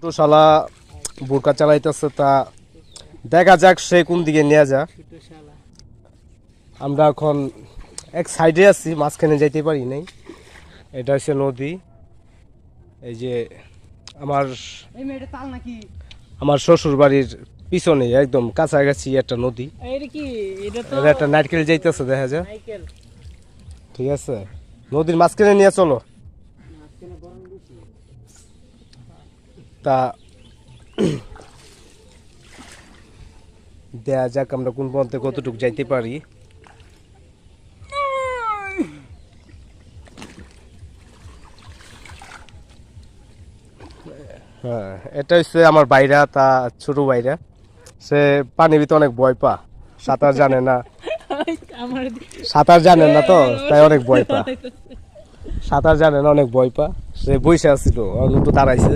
ছোট শালা বোরকা চালাইতেছে, তা দেখা যাক সে কোন দিকে নিয়ে যা। আমরা এখন এক সাইডে আছি, মাঝখানে যাইতে পারি নাই। এটা হচ্ছে নদী। এই যে আমার শ্বশুর বাড়ির পিছনে একদম কাছাকাছি একটা নদী। এটা একটা নারকেল যাইতেছে, দেখা যায়। ঠিক আছে, নদীর মাঝখানে নিয়ে চলো। তা দেখা যাক আমরা কোন পথে কতটুকু যাইতে পারি। হ্যাঁ, এটা হচ্ছে আমার বাইরা, তা ছোট বাইরা। সে পানির ভিতরে অনেক ভয় পা, সাঁতার জানে না। সাঁতার জানে না তো, তাই অনেক ভয় পা। সাঁতার জানে না, অনেক ভয় পা। সে বসে আসছিল, একটু দাঁড়াইছে।